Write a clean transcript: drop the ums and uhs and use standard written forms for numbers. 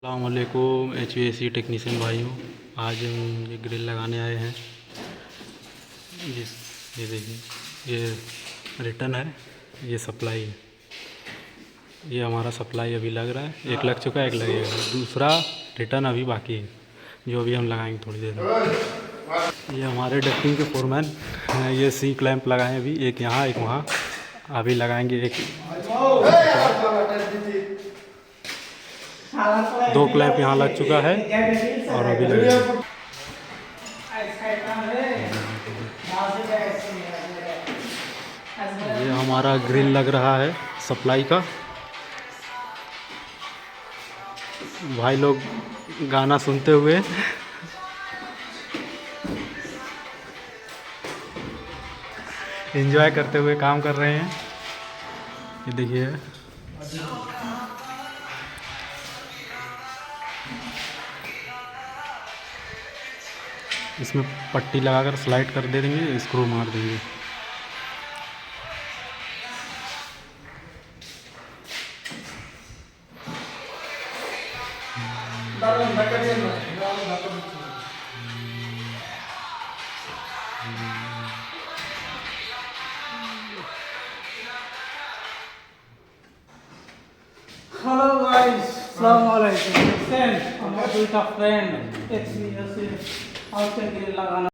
अस्सलामुअलैकुम HVAC technician भाइयों। आज हम ये ग्रिल लगाने आए हैं। ये देखिए, ये रिटर्न है, ये सप्लाई है। ये हमारा सप्लाई अभी लग रहा है, एक लग चुका है, एक लगेगा, दूसरा रिटर्न अभी बाकी है, जो अभी हम लगाएंगे थोड़ी देर में। ये हमारे डक्टिंग के फोरमैन हैं। ये सी क्लैंप लगाए अभी, एक यहाँ एक वहाँ, अभी लगाएंगे एक, दो क्लैंप यहाँ लग चुका है और अभी लगेगा। ये हमारा ग्रिल लग रहा है सप्लाई का। भाई लोग गाना सुनते हुए एंजॉय करते हुए काम कर रहे हैं। ये देखिए, इसमें पट्टी लगाकर स्लाइड कर दे देंगे, स्क्रू मार देंगे। Hello guys, Assalamualaikum. I'm with a friend. HVAC. How can you